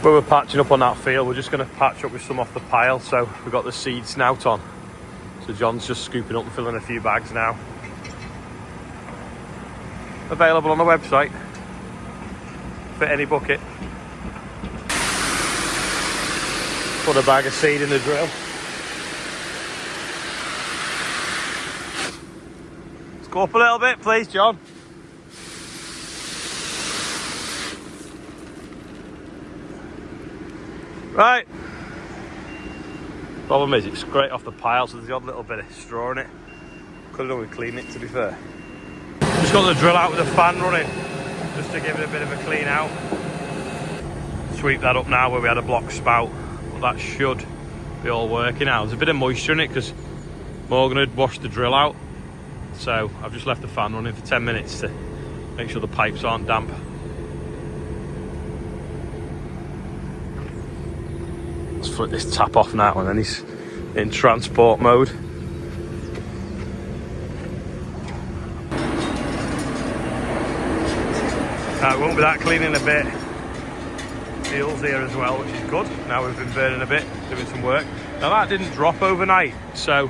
When we're patching up on that field, we're just going to patch up with some off the pile. So we've got the seed snout on. So John's just scooping up and filling a few bags now. Available on the website. Fit any bucket. Put a bag of seed in the drill. Let's go up a little bit, please, John. Right. Problem is, it's straight off the pile, so there's the odd little bit of straw in it. Could have done with cleaning it, to be fair. Just got the drill out with the fan running, just to give it a bit of a clean out. Sweep that up now where we had a block spout, but that should be all working out. There's a bit of moisture in it because Morgan had washed the drill out, so I've just left the fan running for 10 minutes to make sure the pipes aren't damp. Let's flip this tap off now and then he's in transport mode. It won't be that clean in a bit. Fuel's here as well, which is good. Now we've been burning a bit, doing some work. Now that didn't drop overnight, so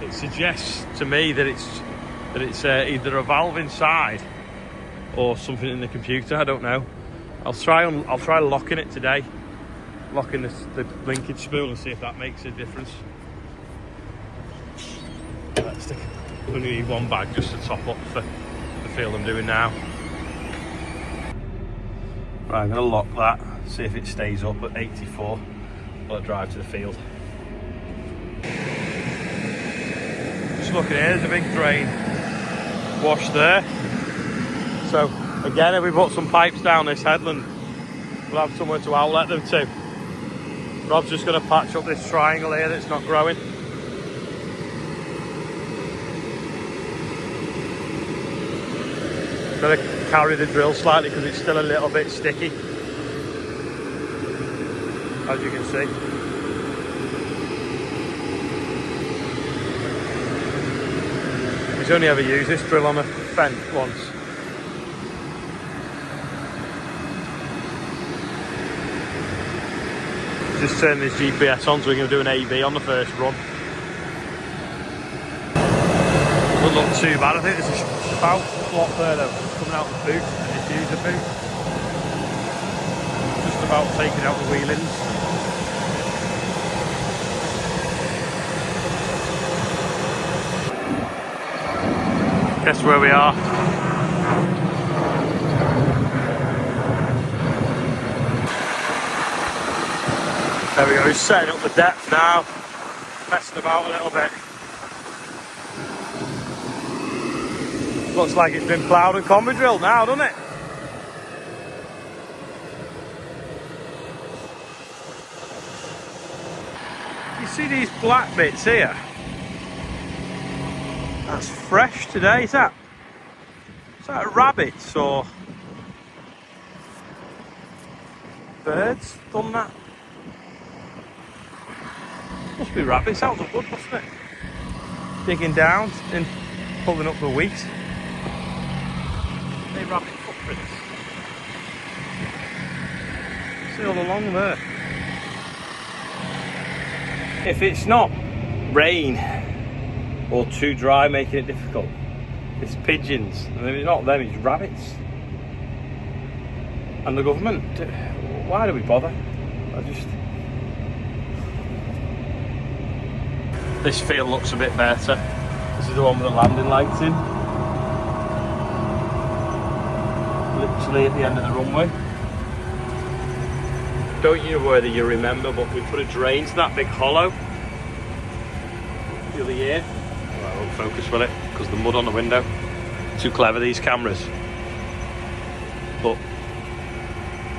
it suggests to me that it's either a valve inside or something in the computer. I don't know. I'll try locking it today. Locking the linkage spool and see if that makes a difference. Let's stick. We only need one bag just to top up for the field I'm doing now. Right, I'm going to lock that, see if it stays up at 84 while I drive to the field. Just looking here, there's a big drain wash there. So again, if we put some pipes down this headland, we'll have somewhere to outlet them to. Rob's just going to patch up this triangle here that's not growing. Going to carry the drill slightly because it's still a little bit sticky, as you can see. He's only ever used this drill on a fence once. Just turn this GPS on so we're going to do an AB on the first run. Doesn't look too bad. I think there's a spout slot there though, coming out the boot, the diffuser boot. Just about taking out the wheelings. Guess where we are. There we go, he's setting up the depth now, messing about a little bit. Looks like it's been ploughed and combi drilled now, doesn't it? You see these black bits here? That's fresh today, is that rabbits or birds done that? Must be rabbits out of the wood, mustn't it? Digging down and pulling up the wheat. They rabbit footprints. See all along there. If it's not rain or too dry making it difficult, it's pigeons. And if it's not them, it's rabbits. And the government, why do we bother? This field looks a bit better. This is the one with the landing lights in. Literally at the end of the runway. Don't you know whether you remember, but we put a drain to that big hollow the other year. Well, I won't focus, will it? Because the mud on the window. Too clever, these cameras. But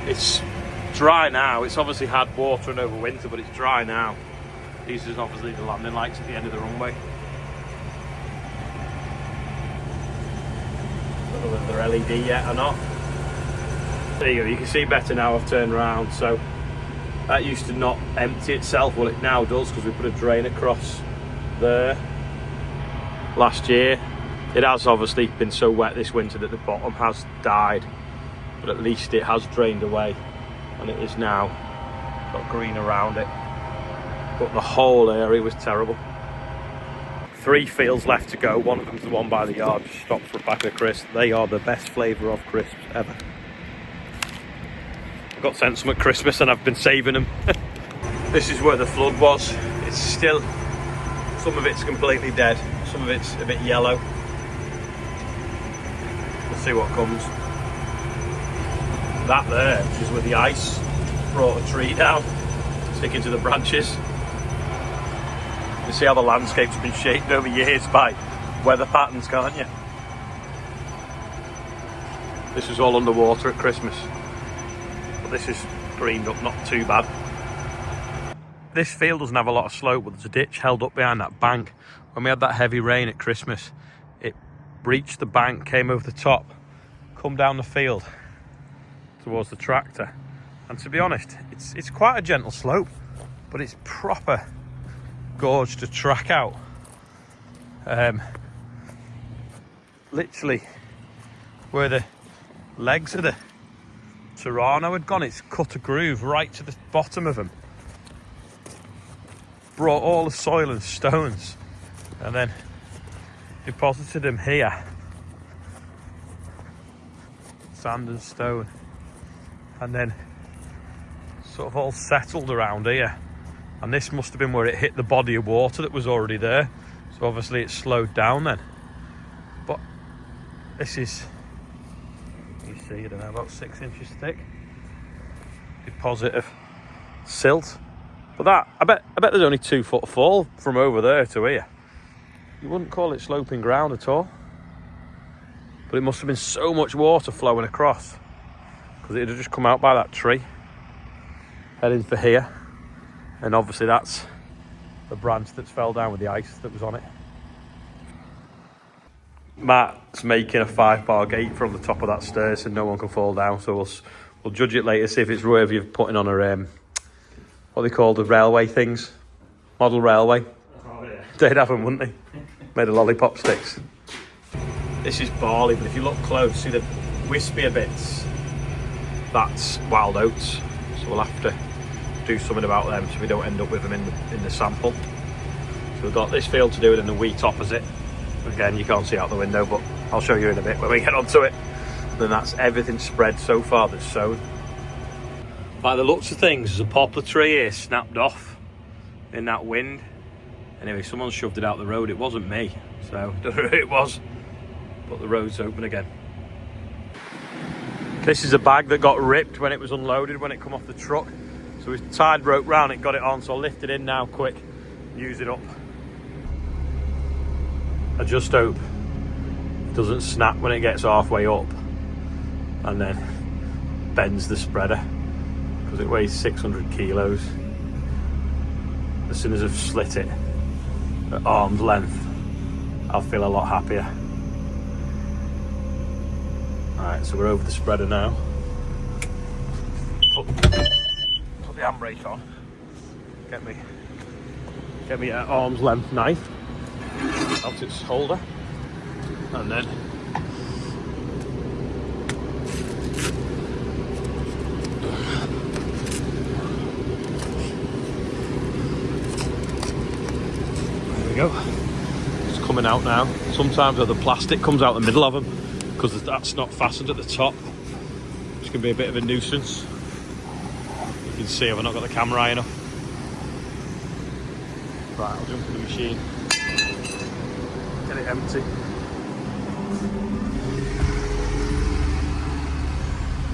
it's dry now. It's obviously had water and over winter, but it's dry now. These are obviously the landing lights at the end of the runway. I don't know whether they're LED yet or not. There you go, you can see better now I've turned around. So that used to not empty itself, well it now does because we put a drain across there last year. It has obviously been so wet this winter that the bottom has died, but at least it has drained away and it is now got green around it, but the whole area was terrible. 3 fields left to go. One of them's the one by the yard. Just stopped for a pack of crisps. They are the best flavour of crisps ever. I got sent some at Christmas and I've been saving them. This is where the flood was. It's still, some of it's completely dead, some of it's a bit yellow. We'll see what comes. That there, which is where the ice brought a tree down, sticking to the branches. You see how the landscape's been shaped over years by weather patterns, can't you? This was all underwater at Christmas, but this is greened up, not too bad. This field doesn't have a lot of slope, but there's a ditch held up behind that bank. When we had that heavy rain at Christmas, it reached the bank, came over the top, come down the field towards the tractor. And to be honest, it's quite a gentle slope, but it's proper gorge to track out. Literally where the legs of the Toronto had gone, it's cut a groove right to the bottom of them. Brought all the soil and stones and then deposited them here. Sand and stone. And then sort of all settled around here. And this must have been where it hit the body of water that was already there. So obviously it slowed down then. But this is, you see, I don't know, about 6 inches thick. Deposit of silt. But that, I bet there's only 2 foot fall from over there to here. You wouldn't call it sloping ground at all. But it must have been so much water flowing across, because it had just come out by that tree, heading for here. And obviously that's the branch that's fell down with the ice that was on it. Matt's making a 5-bar gate from the top of that stairs so no one can fall down. So we'll judge it later, see if it's worthy of putting on a what they call the railway things, model railway. Oh, yeah. They'd have them, wouldn't they? Made of lollipop sticks. This is barley, but if you look close, see the wispier bits? That's wild oats. So we'll have to do something about them so we don't end up with them in the sample. So we've got this field to do and the wheat opposite. Again, you can't see out the window, but I'll show you in a bit when we get onto it. Then that's everything spread so far that's sown. By the looks of things, there's a poplar tree here snapped off in that wind. Anyway, someone shoved it out the road. It wasn't me, so I don't know who it was, but the road's open again. This is a bag that got ripped when it was unloaded, when it come off the truck. So we tied rope round it, got it on, so I'll lift it in now quick, use it up. I just hope it doesn't snap when it gets halfway up and then bends the spreader, because it weighs 600 kilos. As soon as I've slit it at arm's length, I'll feel a lot happier. Alright, so we're over the spreader now. Put the handbrake on. Get me an arm's length knife out its holder, and then there we go. It's coming out now. Sometimes the plastic comes out the middle of them because that's not fastened at the top. It's going to be a bit of a nuisance. You can see I've not got the camera high enough. Right, I'll jump in the machine. Get it empty.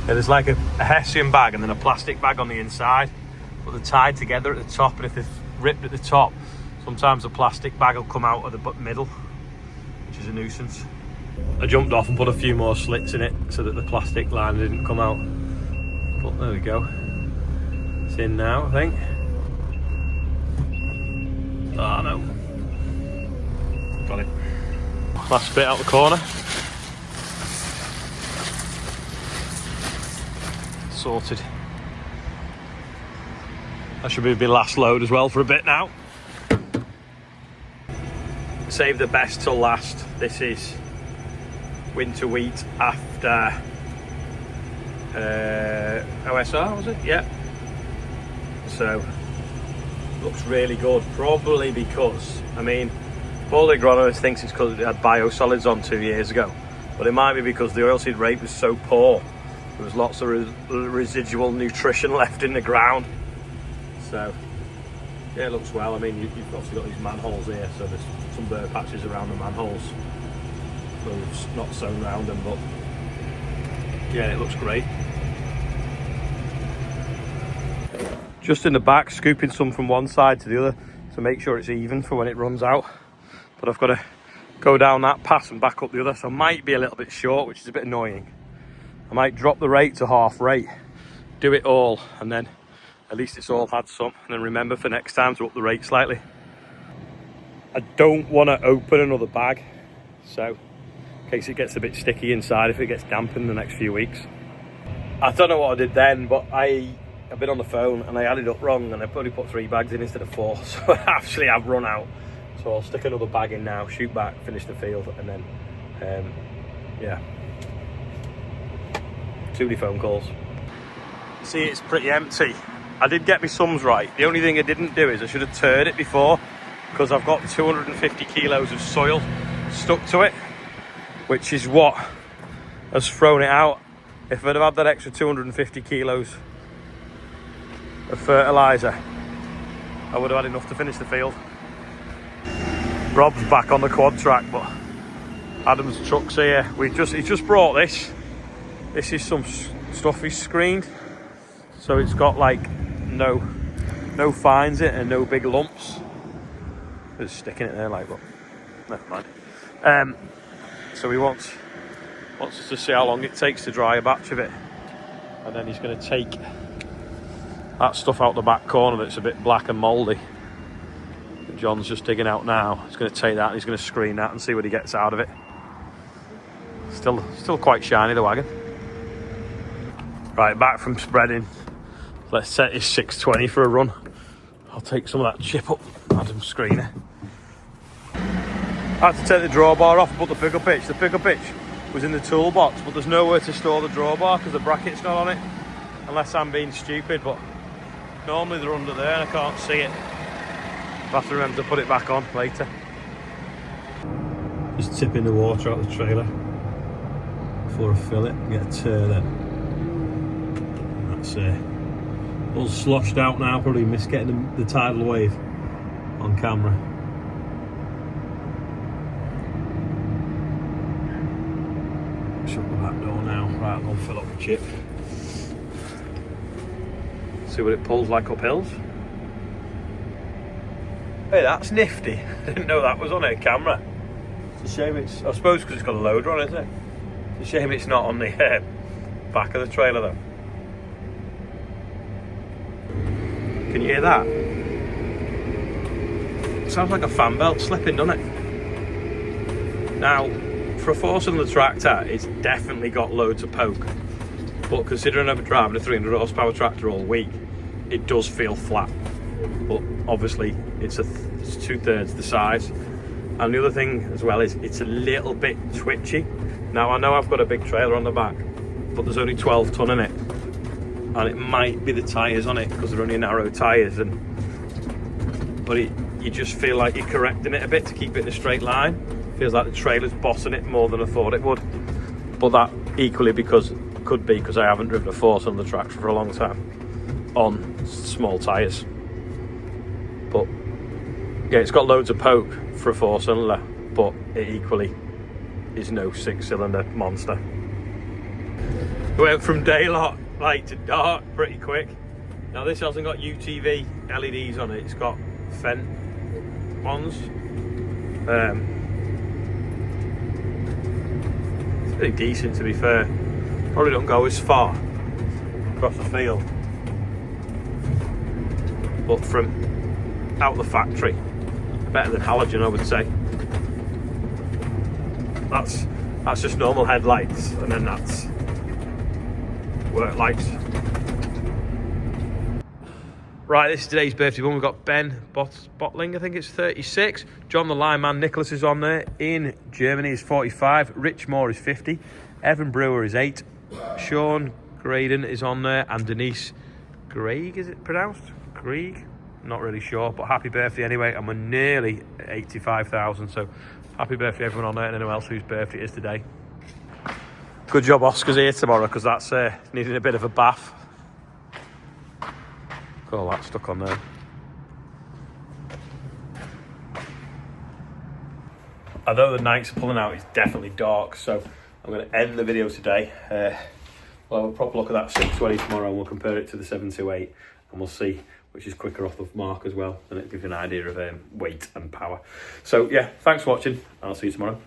Yeah, there's like a Hessian bag and then a plastic bag on the inside, but they're tied together at the top, and if they're ripped at the top, sometimes the plastic bag will come out of the middle, which is a nuisance. I jumped off and put a few more slits in it so that the plastic line didn't come out. But there we go. It's in now, I think. Oh no. Got it. Last bit out the corner. Sorted. That should be the last load as well for a bit now. Save the best till last. This is winter wheat after OSR, was it? Yeah. So looks really good, probably because, I mean, all the agronomist thinks it's because it had biosolids on 2 years ago, but it might be because the oilseed rate was so poor. There was lots of residual nutrition left in the ground. So yeah, it looks well. I mean, you've obviously got these manholes here, so there's some bare patches around the manholes. Well, we've not sown around them, but yeah, it looks great. Just in the back, scooping some from one side to the other to make sure it's even for when it runs out. But I've got to go down that pass and back up the other, so I might be a little bit short, which is a bit annoying. I might drop the rate to half rate, do it all, and then at least it's all had some. And then remember for next time to up the rate slightly. I don't want to open another bag, so in case it gets a bit sticky inside if it gets damp in the next few weeks. I don't know what I did then, but I've been on the phone and I added up wrong and I probably put 3 bags in instead of 4, so actually I've run out. So I'll stick another bag in now, shoot back, finish the field, and then yeah, too many phone calls. See, it's pretty empty. I did get my sums right. The only thing I didn't do is I should have turned it before, because I've got 250 kilos of soil stuck to it, which is what has thrown it out. If I'd have had that extra 250 kilos of fertiliser, I would have had enough to finish the field. Rob's back on the quad track, but Adam's truck's here. He's just brought this. This is some stuff he's screened, so it's got like no fines in it and no big lumps. Just sticking it there like, but never mind. So he wants us to see how long it takes to dry a batch of it, and then he's going to take that stuff out the back corner that's a bit black and mouldy. John's just digging out now. He's going to take that and he's going to screen that and see what he gets out of it. Still quite shiny, the wagon. Right, back from spreading. Let's set his 620 for a run. I'll take some of that chip up Adam's screener. I had to take the drawbar off and put the pickle pitch. The pickle pitch was in the toolbox, but there's nowhere to store the drawbar because the bracket's not on it. Unless I'm being stupid, but normally they're under there and I can't see it. I'll have to remember to put it back on later. Just tipping the water out the trailer before I fill it and get a turn in. That's all sloshed out now, probably missed getting the tidal wave on camera. Shut the back door now. Right, I'm going to fill up the chip. See what it pulls like up hills. Hey, that's nifty. I didn't know that was on a camera. It's a shame it's, I suppose because it's got a loader on, isn't it? It's a shame it's not on the back of the trailer though. Can you hear that? It sounds like a fan belt slipping, doesn't it? Now, for a 4-cylinder tractor, it's definitely got loads of poke. But considering I've been driving a 300 horsepower tractor all week, it does feel flat. But obviously it's 2/3 the size. And the other thing as well is it's a little bit twitchy. Now I know I've got a big trailer on the back, but there's only 12 ton in it, and it might be the tyres on it because they're only narrow tyres, but you just feel like you're correcting it a bit to keep it in a straight line. Feels like the trailer's bossing it more than I thought it would, but that equally could be because I haven't driven a 4-cylinder tractor for a long time on small tyres. But yeah, it's got loads of poke for a 4-cylinder, but it equally is no 6-cylinder monster. We went from daylight to dark pretty quick. Now this hasn't got UTV LEDs on it, it's got Fent ones. It's pretty decent to be fair. Probably don't go as far across the field, but from out the factory, better than halogen I would say. That's just normal headlights, and then that's work lights. Right, this is today's birthday one. We've got Ben Bottling, I think it's 36. John the Lineman Nicholas is on there. Ian Germany is 45. Rich Moore is 50. Evan Brewer is 8. Sean Graydon is on there, and Denise Greig, is it pronounced? Greig? Not really sure, but happy birthday anyway, and we're nearly at 85,000, so happy birthday everyone on there and anyone else whose birthday it is today. Good job Oscar's here tomorrow, because that's needing a bit of a bath. Got all that stuck on there. Although the nights are pulling out, it's definitely dark, so I'm going to end the video today. We'll have a proper look at that 620 tomorrow, and we'll compare it to the 728, and we'll see which is quicker off the mark as well, and it gives you an idea of weight and power. So yeah, thanks for watching, and I'll see you tomorrow.